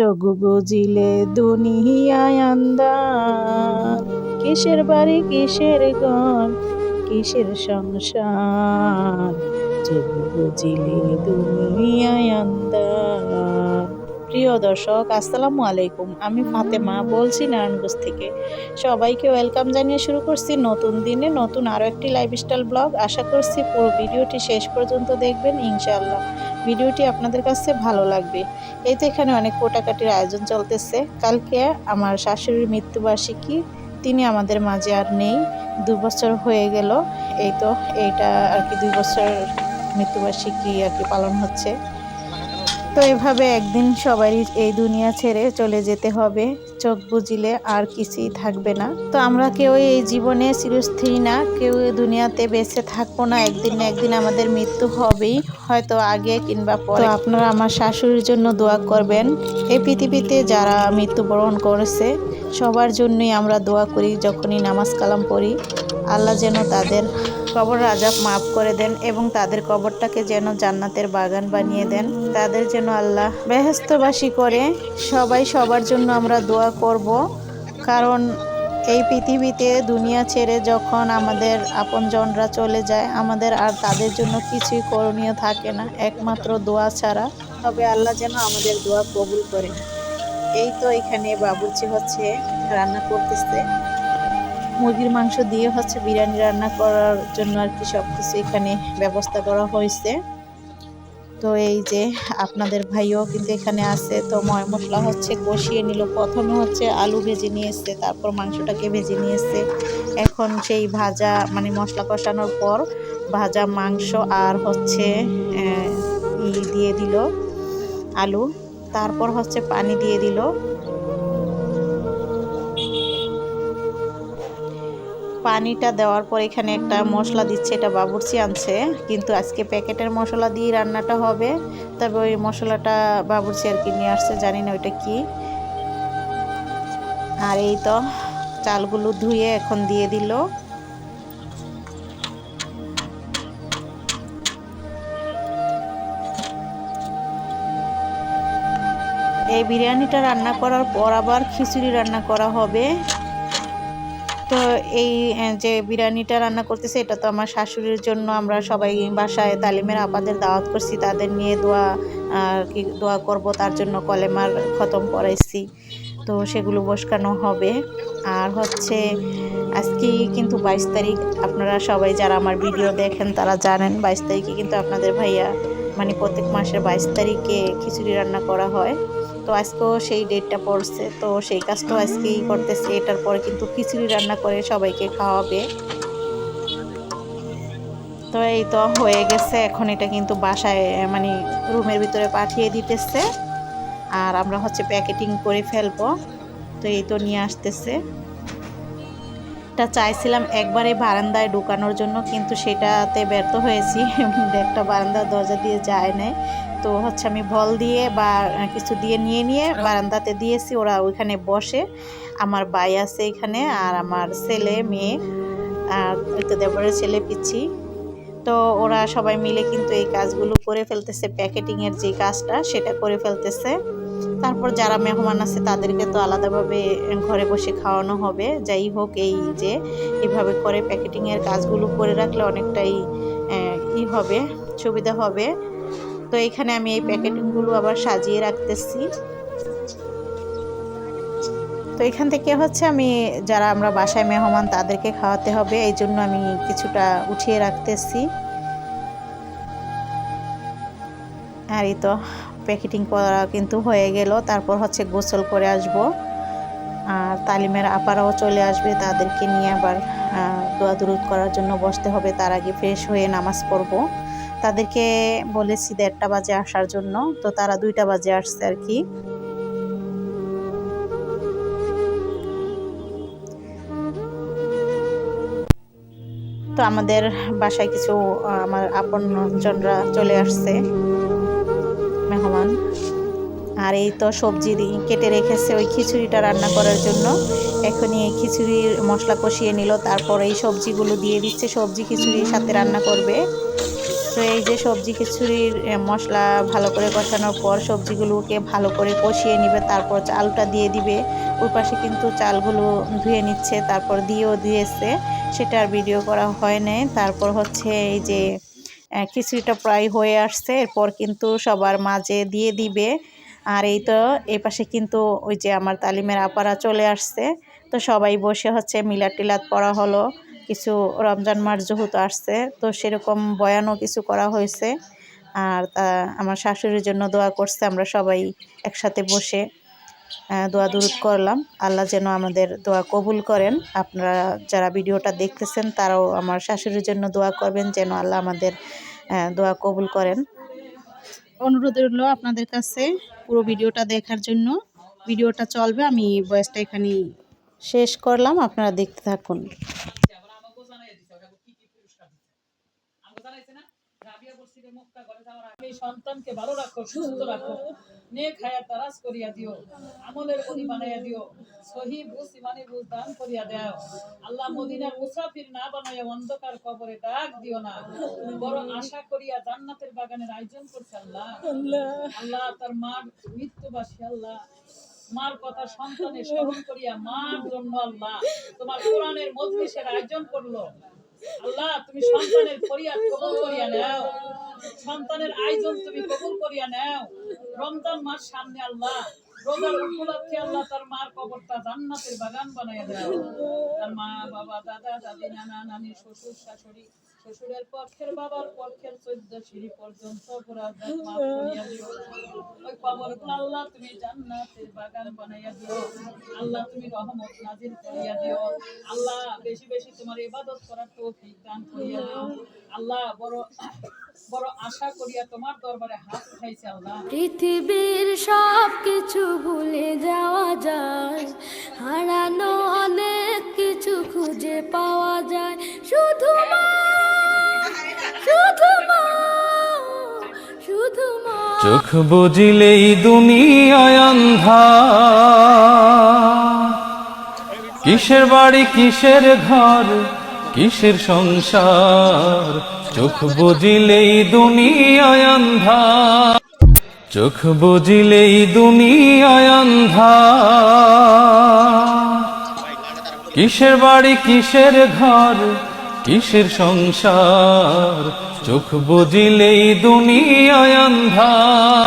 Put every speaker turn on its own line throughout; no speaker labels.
যোগ বুঝিলে দুনিয়ায় আন্দার, কিসের বাড়ি কিসের ঘর কিসের সংসার, যোগ বুঝিলে দুনিয়ায় আন্দার। প্রিয় দর্শক, আসসালামু আলাইকুম। আমি ফাতেমা বলছি নারায়ণগঞ্জ থেকে। সবাইকে ওয়েলকাম জানিয়ে শুরু করছি নতুন দিনে নতুন আরও একটি লাইফস্টাইল ব্লগ। আশা করছি পুরো ভিডিওটি শেষ পর্যন্ত দেখবেন, ইনশাআল্লাহ ভিডিওটি আপনাদের কাছে ভালো লাগবে। এই তো এখানে অনেক কোটাকাটির আয়োজন চলতেছে। কালকে আমার শাশুড়ির মৃত্যুবার্ষিকী, তিনি আমাদের মাঝে আর নেই, 2 বছর হয়ে গেল। এই তো এইটা আর কি 2 বছর মৃত্যুবার্ষিকী আর কি পালন হচ্ছে। তো এভাবে একদিন সবাই এই দুনিয়া ছেড়ে চলে যেতে হবে, চোখ বুঝিলে আর কিছুই থাকবে না। তো আমরা কেউ এই জীবনে চিরস্থায়ী না, কেউ দুনিয়াতে বেঁচে থাকবো না, একদিন না একদিন আমাদের মৃত্যু হবেই, হয়তো আগে কিংবা পরে। তো আপনারা আমার শাশুড়ির জন্য দোয়া করবেন। এই পৃথিবীতে যারা মৃত্যুবরণ করেছে সবার জন্যই আমরা দোয়া করি। যখনই নামাজ কালাম পড়ি, আল্লাহ যেন তাদের কবর আযাব মাফ করে দেন এবং তাদের কবরটাকে যেন জান্নাতের বাগান বানিয়ে দেন, তাদের যেন আল্লাহ বেহেশতবাসী করে। সবাই সবার জন্য আমরা দোয়া করব, কারণ এই পৃথিবীতে দুনিয়া ছেড়ে যখন আমাদের আপনজনরা চলে যায়, আমাদের আর তাদের জন্য কিছুই করণীয় থাকে না একমাত্র দোয়া ছাড়া। তবে আল্লাহ যেন আমাদের দোয়া কবুল করে। এই তো এখানে বাবুর্চি হচ্ছে রান্না করতেছে, মুরগির মাংস দিয়ে হচ্ছে বিরিয়ানি রান্না করার জন্য আর কি সব কিছু এখানে ব্যবস্থা করা হয়েছে। তো এই যে আপনাদের ভাইও কিন্তু এখানে আছে। তো মশলা হচ্ছে কষিয়ে নিল, প্রথমে হচ্ছে আলু ভেজে নিয়েছে, তারপর মাংসটাকে ভেজে নিয়েছে। এখন সেই ভাজা মানে মশলা কষানোর পর ভাজা মাংস আর হচ্ছে দিয়ে দিল আলু, তারপর হচ্ছে পানি দিয়ে দিল। পানিটা দেওয়ার পর এখানে একটা মশলা দিচ্ছে, এটা বাবুর্চি আনছে, কিন্তু আজকে প্যাকেটের মশলা দিয়ে রান্নাটা হবে। তবে ওই মশলাটা বাবুর্চি আর কি নিয়ে আসছে, জানি না ওইটা কি। আর এই তো চালগুলো ধুয়ে এখন দিয়ে দিল। এই বিরিয়ানিটা রান্না করার পর আবার খিচুড়ি রান্না করা হবে। তো এই যে বিরিয়ানিটা রান্না করতেছে, এটা তো আমার শাশুড়ির জন্য। আমরা সবাই বাসায় তালিমের আপাদের দাওয়াত করছি, তাদের নিয়ে দোয়া করব, তার জন্য কলেমার খতম করাইছি। তো সেগুলো বসানো হবে। আর হচ্ছে আজকে কিন্তু 22 তারিখ, আপনারা সবাই যারা আমার ভিডিও দেখেন তারা জানেন 22 তারিখে কিন্তু আপনাদের ভাইয়া মানে প্রত্যেক মাসের 22 তারিখে খিচুড়ি রান্না করা হয়। তো আজকেও সেই ডেটটা পড়ছে, তো সেই কাজটাও আজকেই করতেছে। এটার পরে কিন্তু খিচুড়ি রান্না করে সবাইকে খাওয়াবে। তো এই তো হয়ে গেছে, এখন এটা কিন্তু বাসায় মানে রুমের ভিতরে পাঠিয়ে দিতেছে, আর আমরা হচ্ছে প্যাকেটিং করে ফেলবো। তো এই তো নিয়ে আসতেছে। এটা চাইছিলাম একবারে বারান্দায় ঢুকানোর জন্য, কিন্তু সেটাতে ব্যর্থ হয়েছি। একটা বারান্দার দরজা দিয়ে যায় নাই। তো হচ্ছে আমি বল দিয়ে বা কিছু দিয়ে নিয়ে বারান্দাতে দিয়েছি, ওরা ওইখানে বসে। আমার ভাই আছে এখানে, আর আমার ছেলে মেয়ে, আর ওই তো দেবরের ছেলে পিচ্ছি। তো ওরা সবাই মিলে কিন্তু এই কাজগুলো করে ফেলতেছে, প্যাকেটিংয়ের যে কাজটা সেটা করে ফেলতেছে। তারপর যারা মেহমান আছে তাদেরকে তো আলাদাভাবে ঘরে বসে খাওয়ানো হবে। যাই হোক, এই যে এভাবে করে প্যাকেটিংয়ের কাজগুলো করে রাখলে অনেকটাই হবে, সুবিধা হবে। তো এখানে আমি এই প্যাকেটিংগুলো আবার সাজিয়ে রাখতেছি। তো এখান থেকে হচ্ছে আমি যারা আমরা বাসায় মেহমান তাদেরকে খাওয়াতে হবে, এই জন্য আমি কিছুটা উঠিয়ে রাখতেছি। আর এই তো প্যাকেটিং করা কিন্তু হয়ে গেল। তারপর হচ্ছে গোসল করে আসব, আর তালিমের আপারাও চলে আসবে, তাদেরকে নিয়ে আবার দোয়া দুরুদ করার জন্য বসতে হবে। তার আগে ফ্রেশ হয়ে নামাজ পড়ব। তাদেরকে বলেছি 1:30 বাজে আসার জন্য, তো তারা 2টা বাজে আসছে আর কি। তো আমাদের বাসায় কিছু আমার আপনজনরা চলে আসছে, মেহমান। আর এই তো সবজি কেটে রেখেছে ওই খিচুড়িটা রান্না করার জন্য। এখনই এই খিচুড়ির মশলা কষিয়ে নিল, তারপর এই সবজিগুলো দিয়ে দিচ্ছে, সবজি খিচুড়ির সাথে রান্না করবে। তো তো এই যে সবজি খিচুড়ির মশলা ভালো করে কষানোর পর সবজিগুলোকে ভালো করে কষিয়ে নিবে, তারপর চালটা দিয়ে দিবে। ওই পাশে কিন্তু চালগুলো ধুয়ে নিচ্ছে, তারপর দিয়েও দিয়েছে, সেটা আর ভিডিও করা হয় নাই। তারপর হচ্ছে এই যে খিচুড়িটা প্রায় হয়ে আসছে, এরপর কিন্তু সবার মাঝে দিয়ে দিবে। আর এই তো এই পাশে কিন্তু ওই যে আমার তালিমের আপারা চলে আসছে, তো সবাই বসে হচ্ছে মিলাদ টিলাদ পড়া হলো। কিছু রমজান মাস যেহেতু আসছে, তো সেরকম বয়ানও কিছু করা হয়েছে। আর আমার শাশুড়ির জন্য দোয়া করছে, আমরা সবাই একসাথে বসে দোয়া দুরুদ করলাম। আল্লাহ যেন আমাদের দোয়া কবুল করেন। আপনারা যারা ভিডিওটা দেখতেছেন তারাও আমার শাশুড়ির জন্য দোয়া করবেন, যেন আল্লাহ আমাদের দোয়া কবুল করেন। অনুরোধ রইল আপনাদের কাছে পুরো ভিডিওটা দেখার জন্য। ভিডিওটা চলবে, আমি ভয়েসটা এখানে শেষ করলাম, আপনারা দেখতে থাকুন।
সন্তানকে ভালো রাখো, সুস্থ রাখো, নেক হায়াত দারাজ করিয়া দিও, আমলের খনি বানাইয়া দিও, সহি বুঝ ইমানি বুঝ দান করিয়া দাও। আল্লাহ মদিনার মুসাফির না বানাইয়া অন্ধকার কবরে ডাক দিও না। বড় আশা করিয়া জান্নাতের বাগানের আয়োজন করছে আল্লাহ। আল্লাহ তার মার মৃত্যুবাসী আল্লাহ, মার কথা সন্তানের স্মরণ করিয়া মার জন্য আল্লাহ তোমার কোরআনের মজলিসের আয়োজন করলো। আল্লাহ তুমি সন্তানের ফরিয়াদ কবুল করিয়া নাও, সন্তানের আয়োজন তুমি কবুল করিয়া নাও। রমজান মাস সামনে আল্লাহ, রোজার উপলক্ষে আল্লাহ তার মার কবরটা জান্নাতের বাগান বানাইয়া দাও। তার মা বাবা দাদা দাদি নানা নানি শ্বশুর শাশুড়ি, শ্বশুরের পক্ষের বাবার পক্ষের 14 সিঁড়ি পর্যন্ত পুরা মাফ করিয়া দিও। ওই কবরগুলো আল্লাহ তুমি জান্নাতের বাগান বানাইয়া দিও। আল্লাহ তুমি রহমত নাজিল করিয়া দিও। আল্লাহ বেশি বেশি তোমার ইবাদত করার তৌফিক দান করিয়া দিও। আল্লাহ বড় আশা করিয়া তোমার দরবারে হাত উঠাইছে আল্লাহ।
পৃথিবীর সব কিছু ভুলে যাওয়া যায়, হারানো অনেক কিছু খুঁজে পাওয়া যায়, শুধু মা, শুধু মা, শুধু মা।
চোখ বুজিলেই দুনিয়ায় আন্ধার, কিসের বাড়ি কিসের ঘর কিসের সংসার, চোখ বুজিলেই দুনিয়ায় আন্ধার, চোখ বুজিলেই দুনিয়ায় আন্ধার, কিসের বাড়ি কিসের ঘর কিসের সংসার, চোখ বুজিলেই দুনিয়ায় আন্ধার।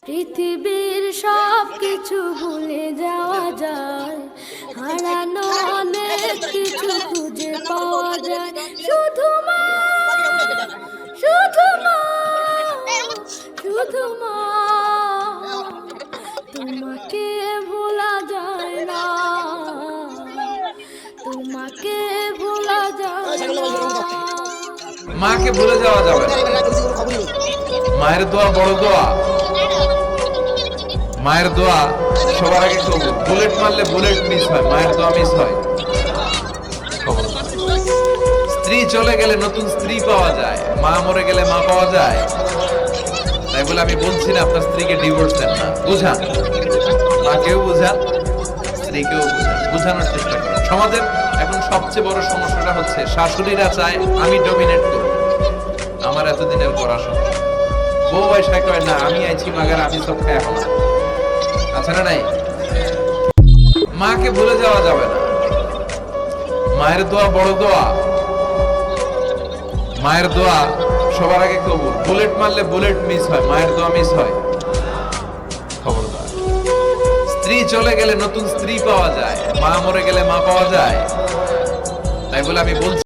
পৃথিবীর সব কিছু ভুলে যাওয়া যায়, হারানো অনেক কিছু খুঁজে পাওয়া যায়, শুধু মা, শুধু মা, শুধু মা। তোমাকে ভোলা যায় না, তোমাকে ভোলা যায় না।
মাকে ভুলে যাওয়া যাবে না। মায়ের দোয়া বড় দোয়া, মায়ের দোয়া সবার আগে কবুল। বুলেট মারলে বুলেট মিস হয়, মায়ের দোয়া মিস হয়। স্ত্রী চলে গেলে নতুন স্ত্রী পাওয়া যায়, মা মরে গেলে মা পাওয়া যায়। তাই বলে আমি বলছি না আপনার স্ত্রীকে ডিভোর্স দেন না, বুঝান, মাকেও বুঝান স্ত্রীকেও বুঝান, বুঝানোর চেষ্টা করেন। সমাজের এখন সবচেয়ে বড় সমস্যাটা হচ্ছে শাশুড়িরা চায় আমি ডমিনেট করব, আমার এতদিনের পড়াশোনা। বউ বয়সা কয় না আমি আইছি মাগার আমি সব খাই এখন আছে না নাই। মাকে ভুলে যাওয়া যাবে না। মায়ের দোয়া বড় দোয়া, মায়ের দোয়া সবার আগে কবুল। বুলেট মারলে বুলেট মিস হয়, মায়ের দোয়া মিস হয়। খবরদার, স্ত্রী চলে গেলে নতুন স্ত্রী পাওয়া যায়, মা মরে গেলে মা পাওয়া যায়। তাই বলে আমি বলছি